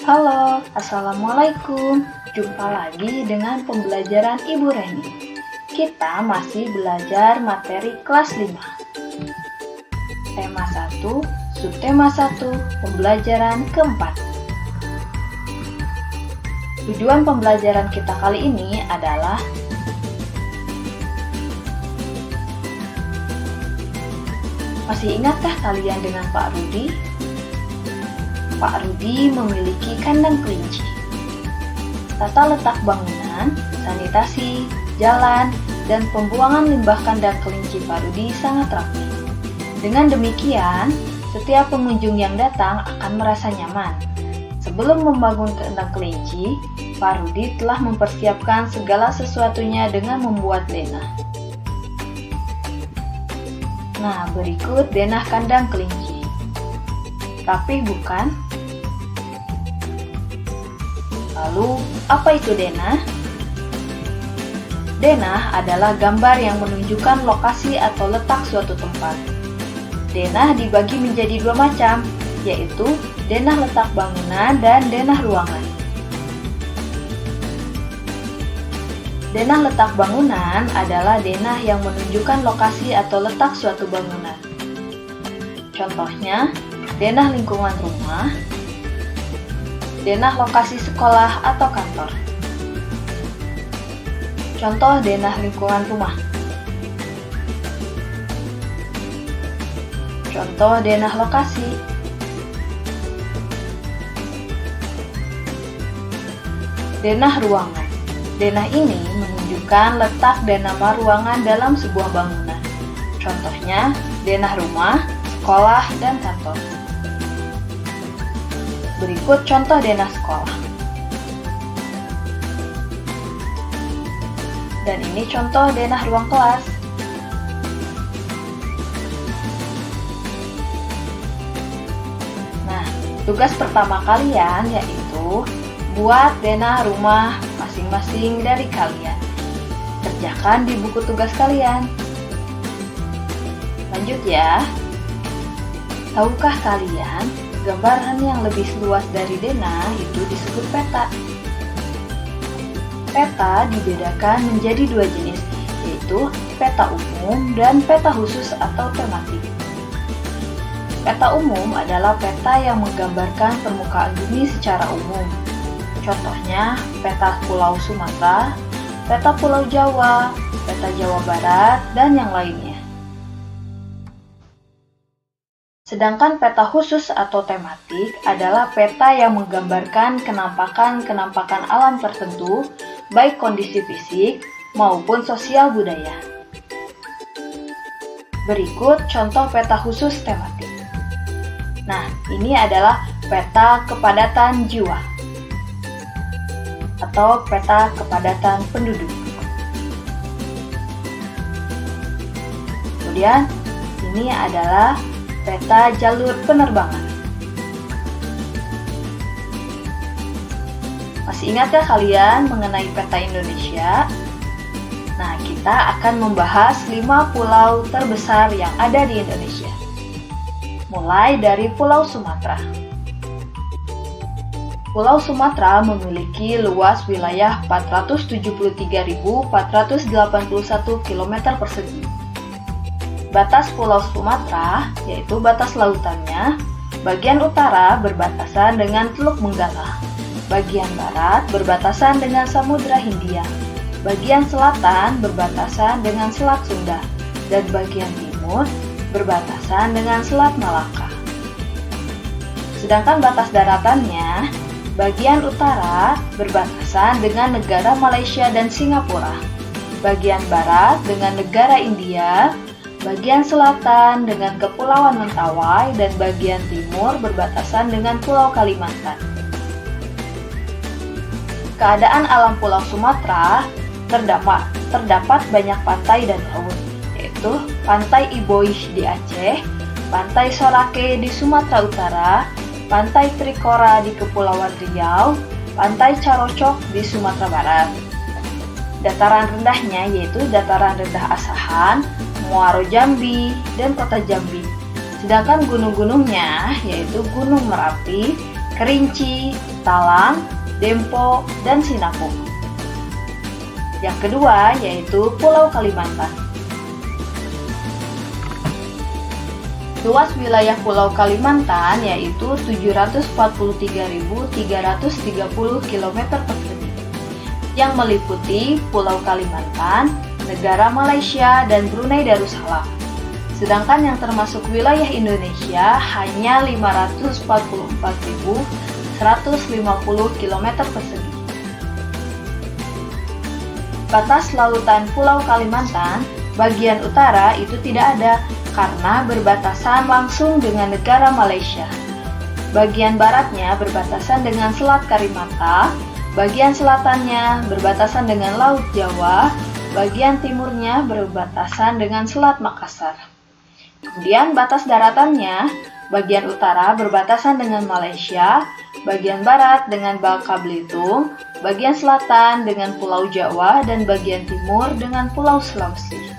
Halo, Assalamualaikum. Jumpa lagi dengan pembelajaran Ibu Reni. Kita masih belajar materi kelas 5. Tema 1, subtema 1, pembelajaran keempat. Tujuan pembelajaran kita kali ini adalah masih ingatkah kalian dengan Pak Rudi? Pak Rudi memiliki kandang kelinci. Tata letak bangunan, sanitasi, jalan, dan pembuangan limbah kandang kelinci Pak Rudi sangat rapi. Dengan demikian, setiap pengunjung yang datang akan merasa nyaman. Sebelum membangun kandang kelinci, Pak Rudi telah mempersiapkan segala sesuatunya dengan membuat denah. Nah, berikut denah kandang kelinci. Rapih bukan? Lalu, apa itu denah? Denah adalah gambar yang menunjukkan lokasi atau letak suatu tempat. Denah dibagi menjadi dua macam, yaitu denah letak bangunan dan denah ruangan. Denah letak bangunan adalah denah yang menunjukkan lokasi atau letak suatu bangunan. Contohnya, denah lingkungan rumah, denah lokasi sekolah atau kantor. Contoh denah lingkungan rumah. Contoh denah lokasi. Denah ruangan. Denah ini menunjukkan letak dan nama ruangan dalam sebuah bangunan. Contohnya, denah rumah, sekolah, dan kantor. Berikut contoh denah sekolah. Dan ini contoh denah ruang kelas. Nah, tugas pertama kalian yaitu buat denah rumah masing-masing dari kalian. Kerjakan di buku tugas kalian. Lanjut ya. Tahukah kalian, gambaran yang lebih luas dari denah itu disebut peta. Peta dibedakan menjadi dua jenis, yaitu peta umum dan peta khusus atau tematik. Peta umum adalah peta yang menggambarkan permukaan bumi secara umum. Contohnya, peta Pulau Sumatera, peta Pulau Jawa, peta Jawa Barat, dan yang lainnya. Sedangkan peta khusus atau tematik adalah peta yang menggambarkan kenampakan-kenampakan alam tertentu, baik kondisi fisik maupun sosial budaya. Berikut contoh peta khusus tematik. Nah, ini adalah peta kepadatan jiwa atau peta kepadatan penduduk. Kemudian, ini adalah peta jalur penerbangan. Masih ingatkah kalian mengenai peta Indonesia? Nah, kita akan membahas 5 pulau terbesar yang ada di Indonesia. Mulai dari Pulau Sumatera. Pulau Sumatera memiliki luas wilayah 473.481 km persegi. Batas Pulau Sumatera, yaitu batas lautannya, bagian utara berbatasan dengan Teluk Benggala, bagian barat berbatasan dengan Samudra Hindia, bagian selatan berbatasan dengan Selat Sunda, dan bagian timur berbatasan dengan Selat Malaka. Sedangkan batas daratannya, bagian utara berbatasan dengan negara Malaysia dan Singapura, bagian barat dengan negara India, bagian selatan dengan Kepulauan Mentawai, dan bagian timur berbatasan dengan Pulau Kalimantan. Keadaan alam Pulau Sumatera terdapat banyak pantai dan laut, yaitu Pantai Iboish di Aceh, Pantai Sorake di Sumatera Utara, Pantai Trikora di Kepulauan Riau, Pantai Carocok di Sumatera Barat. Dataran rendahnya yaitu dataran rendah Asahan, Muaro Jambi, dan Kota Jambi. Sedangkan gunung-gunungnya yaitu Gunung Merapi, Kerinci, Talang, Dempo, dan Sinapung. Yang kedua yaitu Pulau Kalimantan. Luas wilayah Pulau Kalimantan yaitu 743.330 km persegi, yang meliputi Pulau Kalimantan, negara Malaysia, dan Brunei Darussalam. Sedangkan yang termasuk wilayah Indonesia hanya 544.150 km persegi. Batas lautan Pulau Kalimantan bagian utara itu tidak ada karena berbatasan langsung dengan negara Malaysia. Bagian baratnya berbatasan dengan Selat Karimata, bagian selatannya berbatasan dengan Laut Jawa, bagian timurnya berbatasan dengan Selat Makassar. Kemudian batas daratannya, bagian utara berbatasan dengan Malaysia, bagian barat dengan Bangka Belitung, bagian selatan dengan Pulau Jawa, dan bagian timur dengan Pulau Sulawesi.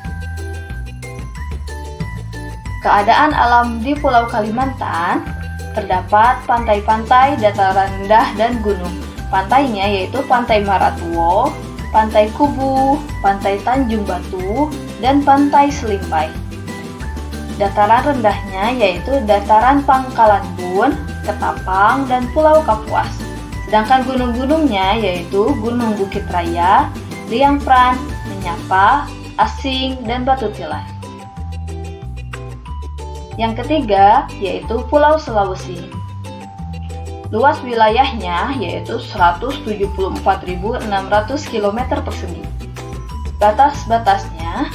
Keadaan alam di Pulau Kalimantan, terdapat pantai-pantai, dataran rendah, dan gunung. Pantainya yaitu Pantai Maratuo, Pantai Kubu, Pantai Tanjung Batu, dan Pantai Selimpai. Dataran rendahnya yaitu Dataran Pangkalan Bun, Ketapang, dan Pulau Kapuas. Sedangkan gunung-gunungnya yaitu Gunung Bukit Raya, Liang Pran, Menyapa, Asing, dan Batu Tilan. Yang ketiga yaitu Pulau Sulawesi. Luas wilayahnya yaitu 174.600 km persegi. Batas-batasnya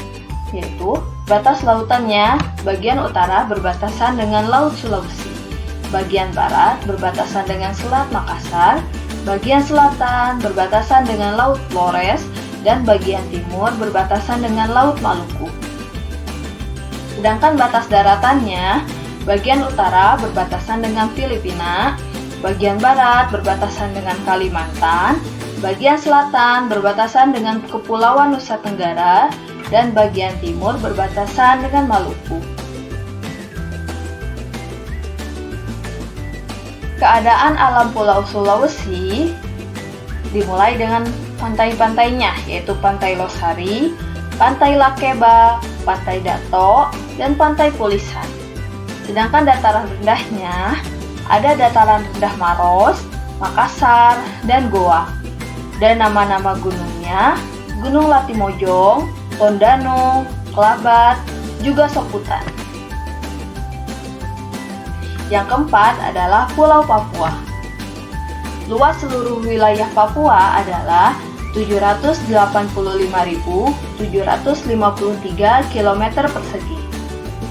yaitu batas lautannya bagian utara berbatasan dengan Laut Sulawesi, bagian barat berbatasan dengan Selat Makassar, bagian selatan berbatasan dengan Laut Flores, dan bagian timur berbatasan dengan Laut Maluku. Sedangkan batas daratannya, bagian utara berbatasan dengan Filipina, bagian barat berbatasan dengan Kalimantan, bagian selatan berbatasan dengan Kepulauan Nusa Tenggara, dan bagian timur berbatasan dengan Maluku. Keadaan alam Pulau Sulawesi dimulai dengan pantai-pantainya, yaitu Pantai Losari, Pantai Lakeba, Pantai Dato, dan Pantai Pulisan. Sedangkan dataran rendahnya ada dataran rendah Maros, Makassar, dan Goa. Dan nama-nama gunungnya Gunung Latimojong, Tondano, Kelabat, juga Soputan. Yang keempat adalah Pulau Papua. Luas seluruh wilayah Papua adalah 785.753 km persegi.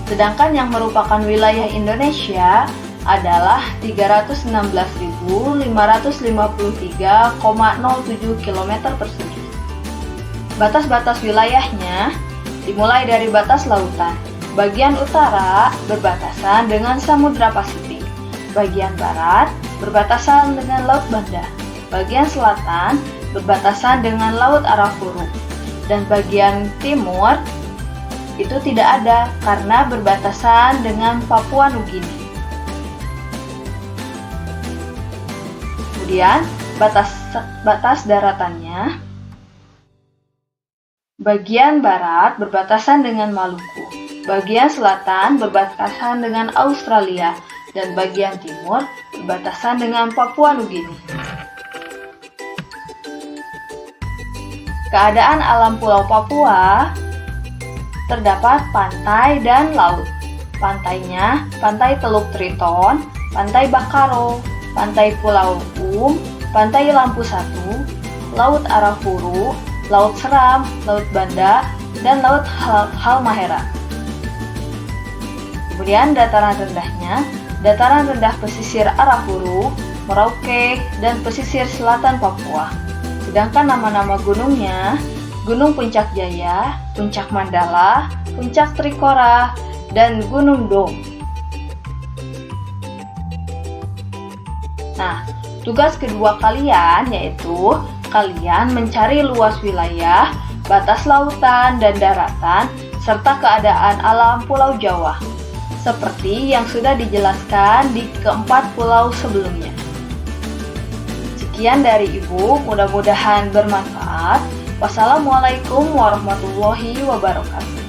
Sedangkan yang merupakan wilayah Indonesia adalah 316.553,07 km persegi. Batas-batas wilayahnya dimulai dari batas lautan. Bagian utara berbatasan dengan Samudra Pasifik. Bagian barat berbatasan dengan Laut Banda. Bagian selatan berbatasan dengan Laut Arafuru, dan bagian timur itu tidak ada karena berbatasan dengan Papua Nugini. Kemudian batas daratannya, bagian barat berbatasan dengan Maluku, bagian selatan berbatasan dengan Australia, dan bagian timur berbatasan dengan Papua Nugini. Keadaan alam Pulau Papua, terdapat pantai dan laut. Pantainya, Pantai Teluk Triton, Pantai Bakaro, Pantai Pulau Pantai Lampu Satu, Laut Arafuru, Laut Seram, Laut Banda, dan Laut Halmahera. Kemudian dataran rendahnya, dataran rendah pesisir Arafuru, Merauke, dan pesisir selatan Papua. Sedangkan nama-nama gunungnya, Gunung Puncak Jaya, Puncak Mandala, Puncak Trikora, dan Gunung Dom. Nah, tugas kedua kalian yaitu kalian mencari luas wilayah, batas lautan dan daratan, serta keadaan alam Pulau Jawa, seperti yang sudah dijelaskan di keempat pulau sebelumnya. Sekian dari Ibu, mudah-mudahan bermanfaat. Wassalamualaikum warahmatullahi wabarakatuh.